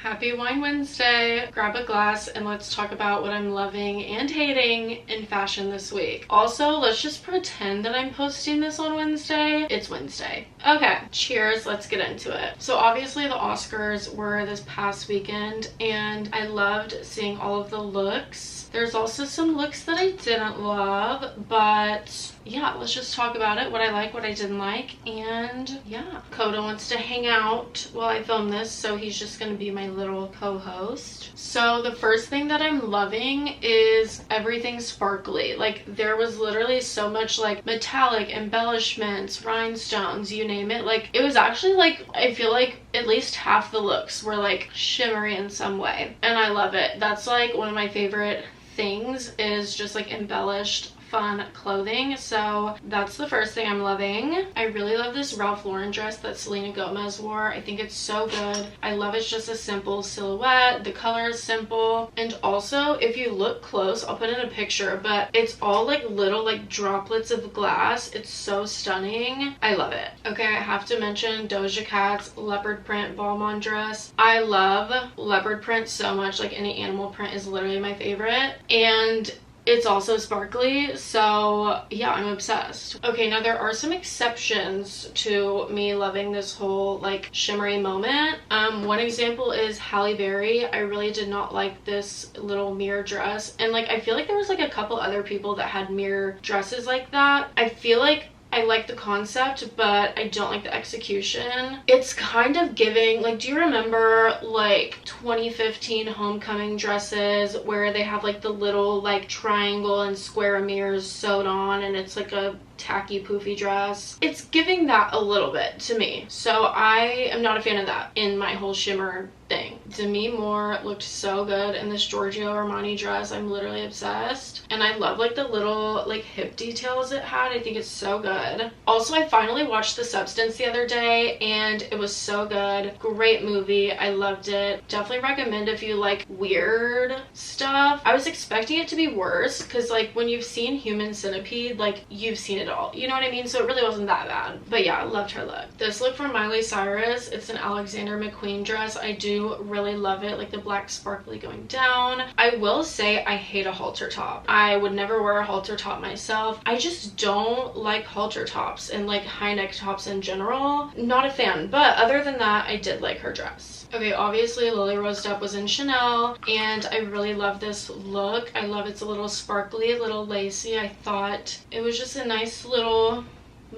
Happy Wine Wednesday. Grab a glass and let's talk about what I'm loving and hating in fashion this week. Also, let's just pretend that I'm posting this on Wednesday. It's Wednesday. Okay, cheers, let's get into it. So obviously the Oscars were this past weekend and I loved seeing all of the looks. There's also some looks that I didn't love, but yeah, let's just talk about it, what I like, what I didn't like, and yeah. Coda wants to hang out while I film this, so he's just gonna be my little co-host. So the first thing that I'm loving is everything sparkly. Like, there was literally so much like metallic embellishments, rhinestones, you name it. Like, it was actually like, I feel like at least half the looks were like shimmery in some way, and I love it. That's like one of my favorite things, is just like embellished fun clothing. So that's the first thing I'm loving. I really love this Ralph Lauren dress that Selena Gomez wore. I think it's so good. I love it's just a simple silhouette. The color is simple, and also if you look close, I'll put in a picture, but it's all like little like droplets of glass. It's so stunning. I love it. Okay, I have to mention Doja Cat's leopard print Balmain dress. I love leopard print so much. Like, any animal print is literally my favorite, and it's also sparkly, so yeah, I'm obsessed. Okay, now there are some exceptions to me loving this whole like shimmery moment. One example is Halle Berry. I really did not like this little mirror dress, and like I feel like there was like a couple other people that had mirror dresses like that. I feel like I like the concept, but I don't like the execution. It's kind of giving, like, do you remember like 2015 homecoming dresses where they have like the little like triangle and square mirrors sewed on, and it's like a tacky poofy dress? It's giving that a little bit to me, so I am not a fan of that in my whole shimmer thing. Demi Moore looked so good in this Giorgio Armani dress. I'm literally obsessed, and I love like the little like hip details it had. I think it's so good. Also, I finally watched The Substance the other day and it was so good. Great movie. I loved it. Definitely recommend if you like weird stuff. I was expecting it to be worse because like when you've seen Human Centipede, like you've seen it all, you know what I mean? So it really wasn't that bad, but yeah, I loved her look. This look from Miley Cyrus, it's an Alexander McQueen dress. I do really love it, like the black sparkly going down. I will say I hate a halter top. I would never wear a halter top myself. I just don't like halter tops and like high neck tops in general. Not a fan, but other than that, I did like her dress. Okay, obviously Lily Rose Depp was in Chanel, and I really love this look. I love it's a little sparkly, a little lacy. I thought it was just a nice little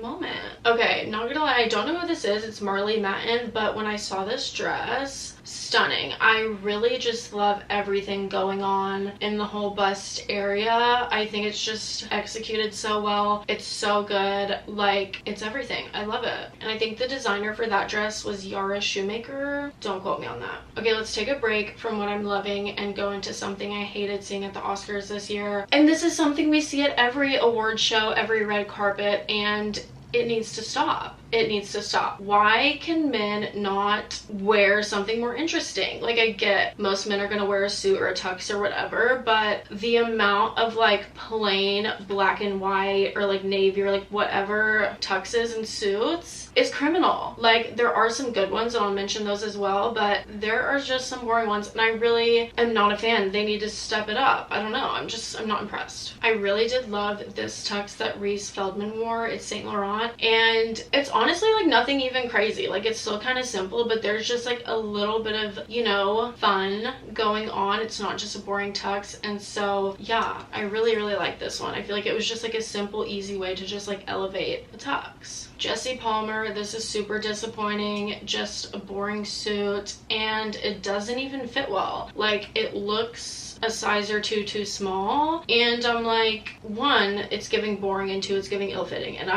moment. Okay, not gonna lie, I don't know who this is. It's Marley Matlin, but when I saw this dress, stunning. I really just love everything going on in the whole bust area. I think it's just executed so well. It's so good. Like, it's everything. I love it. And I think the designer for that dress was Yara Shoemaker. Don't quote me on that. Okay, let's take a break from what I'm loving and go into something I hated seeing at the Oscars this year. And this is something we see at every award show, every red carpet, and it needs to stop. It needs to stop. Why can men not wear something more interesting? Like, I get most men are gonna wear a suit or a tux or whatever, but the amount of like plain black and white or like navy or like whatever tuxes and suits is criminal. Like, there are some good ones and I'll mention those as well, but there are just some boring ones, and I really am not a fan. They need to step it up. I don't know, I'm not impressed. I really did love this tux that Reese Feldman wore. It's Saint Laurent, and it's honestly like nothing even crazy. Like, it's still kind of simple, but there's just like a little bit of, you know, fun going on. It's not just a boring tux, and so yeah, I really like this one. I feel like it was just like a simple, easy way to just like elevate the tux. Jesse Palmer, this is super disappointing. Just a boring suit, and it doesn't even fit well. Like, it looks a size or two too small, and I'm like, one, it's giving boring, and two, it's giving ill-fitting, and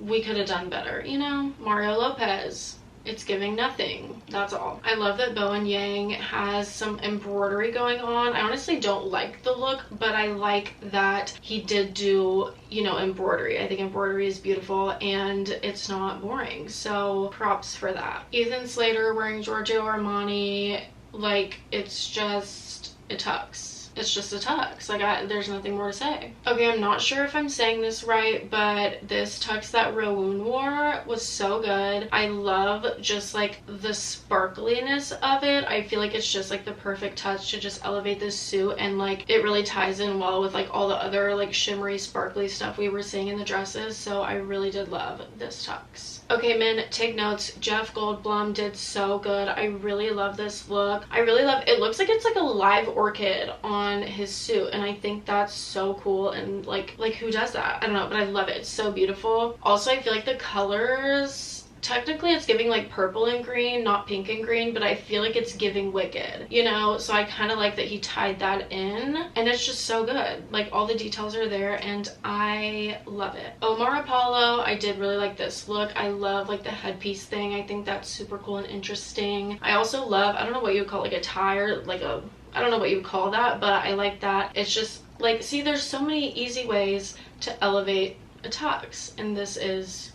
we could have done better, you know? Mario Lopez, it's giving nothing. That's all. I love that Bowen Yang has some embroidery going on. I honestly don't like the look, but I like that he did do, you know, embroidery. I think embroidery is beautiful and it's not boring, so props for that. Ethan Slater wearing Giorgio Armani, like, it's just a tux. it's just a tux. Like, there's nothing more to say. Okay, I'm not sure if I'm saying this right, but this tux that Rowoon wore was so good. I love just like the sparkliness of it. I feel like it's just like the perfect touch to just elevate this suit, and like it really ties in well with like all the other like shimmery sparkly stuff we were seeing in the dresses. So I really did love this tux. Okay, men, take notes. Jeff Goldblum did so good. I really love this look. I really love it. Looks like it's like a live orchid on his suit, and I think that's so cool. And like who does that? I don't know, but I love it. It's so beautiful. Also, I feel like the colors, technically it's giving like purple and green, not pink and green, but I feel like it's giving Wicked, you know? So I kind of like that he tied that in, and it's just so good. Like, all the details are there, and I love it. Omar Apollo, I did really like this look. I love like the headpiece thing. I think that's super cool and interesting. I also love, I don't know what you would call like a tie, or like a, I don't know what you would call that, but I like that. It's just like, see, there's so many easy ways to elevate a tux, and this is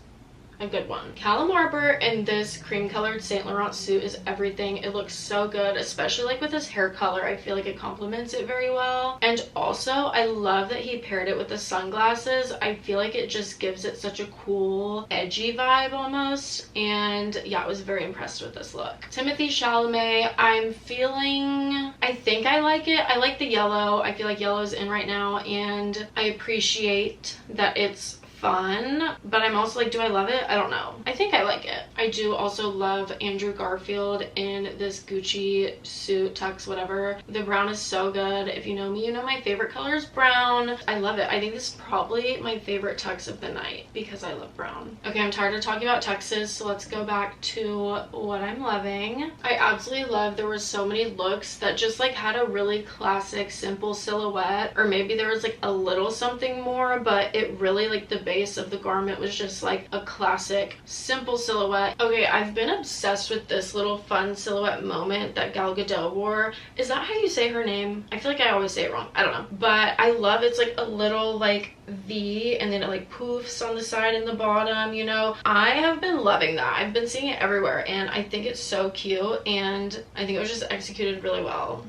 a good one. Callum Harper in this cream colored Saint Laurent suit is everything. It looks so good, especially like with his hair color. I feel like it complements it very well. And also, I love that he paired it with the sunglasses. I feel like it just gives it such a cool, edgy vibe almost. And yeah, I was very impressed with this look. Timothée Chalamet, I'm feeling, I think I like it. I like the yellow. I feel like yellow is in right now, and I appreciate that it's fun, but I'm also like, do I love it? I don't know. I think I like it. I do also love Andrew Garfield in this Gucci suit, tux, whatever. The brown is so good. If you know me, you know my favorite color is brown. I love it. I think this is probably my favorite tux of the night because I love brown. Okay, I'm tired of talking about tuxes, so let's go back to what I'm loving. I absolutely love, there were so many looks that just like had a really classic, simple silhouette, or maybe there was like a little something more, but it really, like, the base of the garment was just like a classic simple silhouette. Okay, I've been obsessed with this little fun silhouette moment that Gal Gadot wore. Is that how you say her name? I feel like I always say it wrong. I don't know, but I love, it's like a little like V, and then it like poofs on the side and the bottom, you know. I have been loving that. I've been seeing it everywhere, and I think it's so cute, and I think it was just executed really well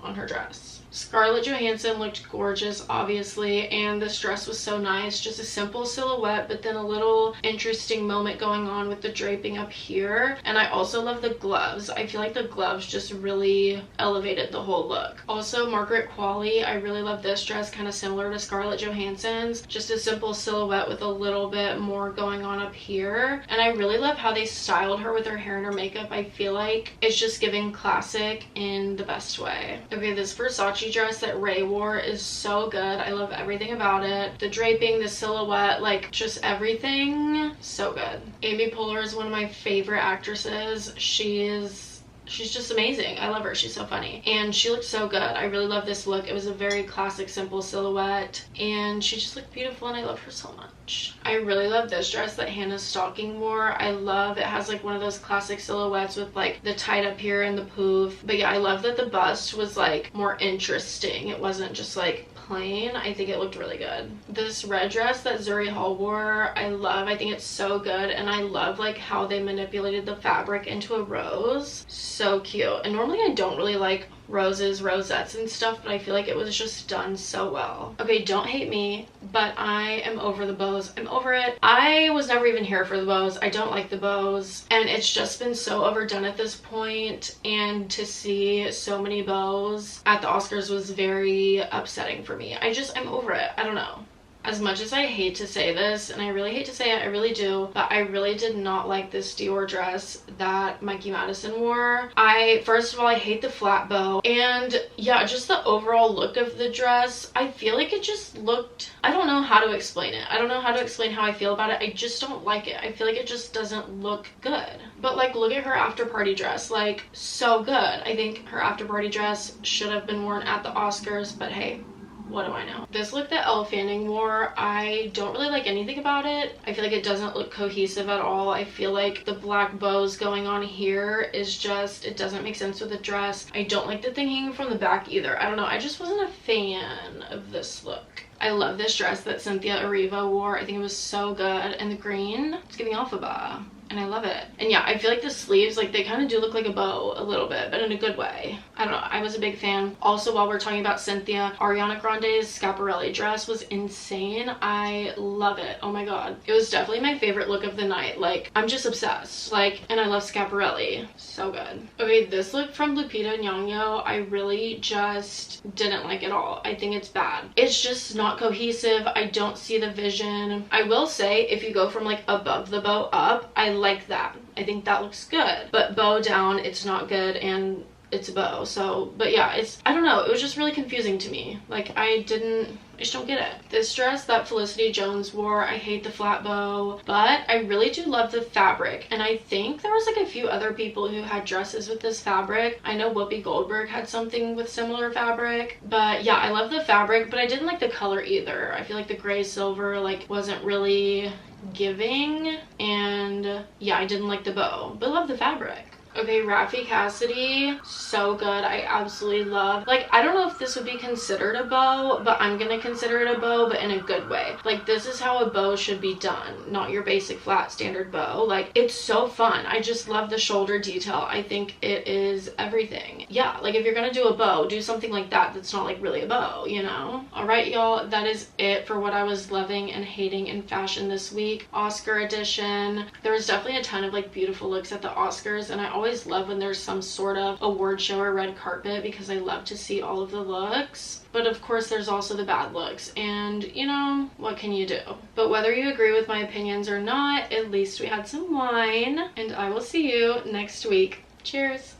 on her dress. Scarlett Johansson looked gorgeous, obviously, and this dress was so nice. Just a simple silhouette, but then a little interesting moment going on with the draping up here. And I also love the gloves. I feel like the gloves just really elevated the whole look. Also, Margaret Qualley, I really love this dress, kind of similar to Scarlett Johansson's. Just a simple silhouette with a little bit more going on up here. And I really love how they styled her with her hair and her makeup. I feel like it's just giving classic in the best way. Okay, this Versace dress that Ray wore is so good. I love everything about it. The draping, the silhouette, like just everything, so good. Amy Poehler is one of my favorite actresses. She's just amazing. I love her. She's so funny. And she looked so good. I really love this look. It was a very classic, simple silhouette. And she just looked beautiful, and I love her so much. I really love this dress that Hannah Stocking wore. I love, it has like one of those classic silhouettes with like the tight up here and the poof. But yeah, I love that the bust was like more interesting. It wasn't just like plain. I think it looked really good. This red dress that Zuri Hall wore, I love. I think it's so good, and I love like how they manipulated the fabric into a rose. So cute. And normally I don't really like roses, rosettes and stuff, but I feel like it was just done so well. Okay, don't hate me, but I am over the bows. I'm over it. I was never even here for the bows. I don't like the bows, and it's just been so overdone at this point, and to see so many bows at the Oscars was very upsetting for me. I'm over it. I don't know. As much as I hate to say this, and I really hate to say it, I really do, but I really did not like this Dior dress that Mikey Madison wore. First of all, I hate the flat bow, and yeah, just the overall look of the dress, I feel like it just looked, I don't know how to explain it. I don't know how to explain how I feel about it. I just don't like it. I feel like it just doesn't look good. But like, look at her after party dress, like so good. I think her after party dress should have been worn at the Oscars, but hey, what do I know? This look that Elle Fanning wore, I don't really like anything about it. I feel like it doesn't look cohesive at all. I feel like the black bows going on here is just, it doesn't make sense with the dress. I don't like the thing hanging from the back either. I don't know. I just wasn't a fan of this look. I love this dress that Cynthia Erivo wore. I think it was so good. And the green, it's giving Elphaba, and I love it. And yeah, I feel like the sleeves, like they kind of do look like a bow a little bit, but in a good way. I don't know, I was a big fan. Also, while we're talking about Cynthia, Ariana Grande's Schiaparelli dress was insane. I love it. Oh my god. It was definitely my favorite look of the night. Like, I'm just obsessed. Like, and I love Schiaparelli. So good. Okay, this look from Lupita Nyong'o, I really just didn't like at all. I think it's bad. It's just not cohesive. I don't see the vision. I will say, if you go from like above the bow up, I like that. I think that looks good. But bow down, it's not good, and it's a bow. So, but yeah, it's, I don't know, it was just really confusing to me. Like, I just don't get it. This dress that Felicity Jones wore, I hate the flat bow, but I really do love the fabric. And I think there was like a few other people who had dresses with this fabric. I know Whoopi Goldberg had something with similar fabric, but yeah, I love the fabric, but I didn't like the color either. I feel like the gray silver like wasn't really giving, and yeah, I didn't like the bow, but love the fabric. Okay, Raffi Cassidy, so good. I absolutely love, like, I don't know if this would be considered a bow, but I'm gonna consider it a bow, but in a good way. Like, this is how a bow should be done, not your basic flat standard bow. Like, it's so fun. I just love the shoulder detail. I think it is everything. Yeah, like, if you're gonna do a bow, do something like that that's not like really a bow, you know? All right, y'all, that is it for what I was loving and hating in fashion this week. Oscar edition. There was definitely a ton of like beautiful looks at the Oscars, and I always love when there's some sort of award show or red carpet because I love to see all of the looks. But of course there's also the bad looks, and you know, what can you do? But whether you agree with my opinions or not, at least we had some wine, and I will see you next week. Cheers.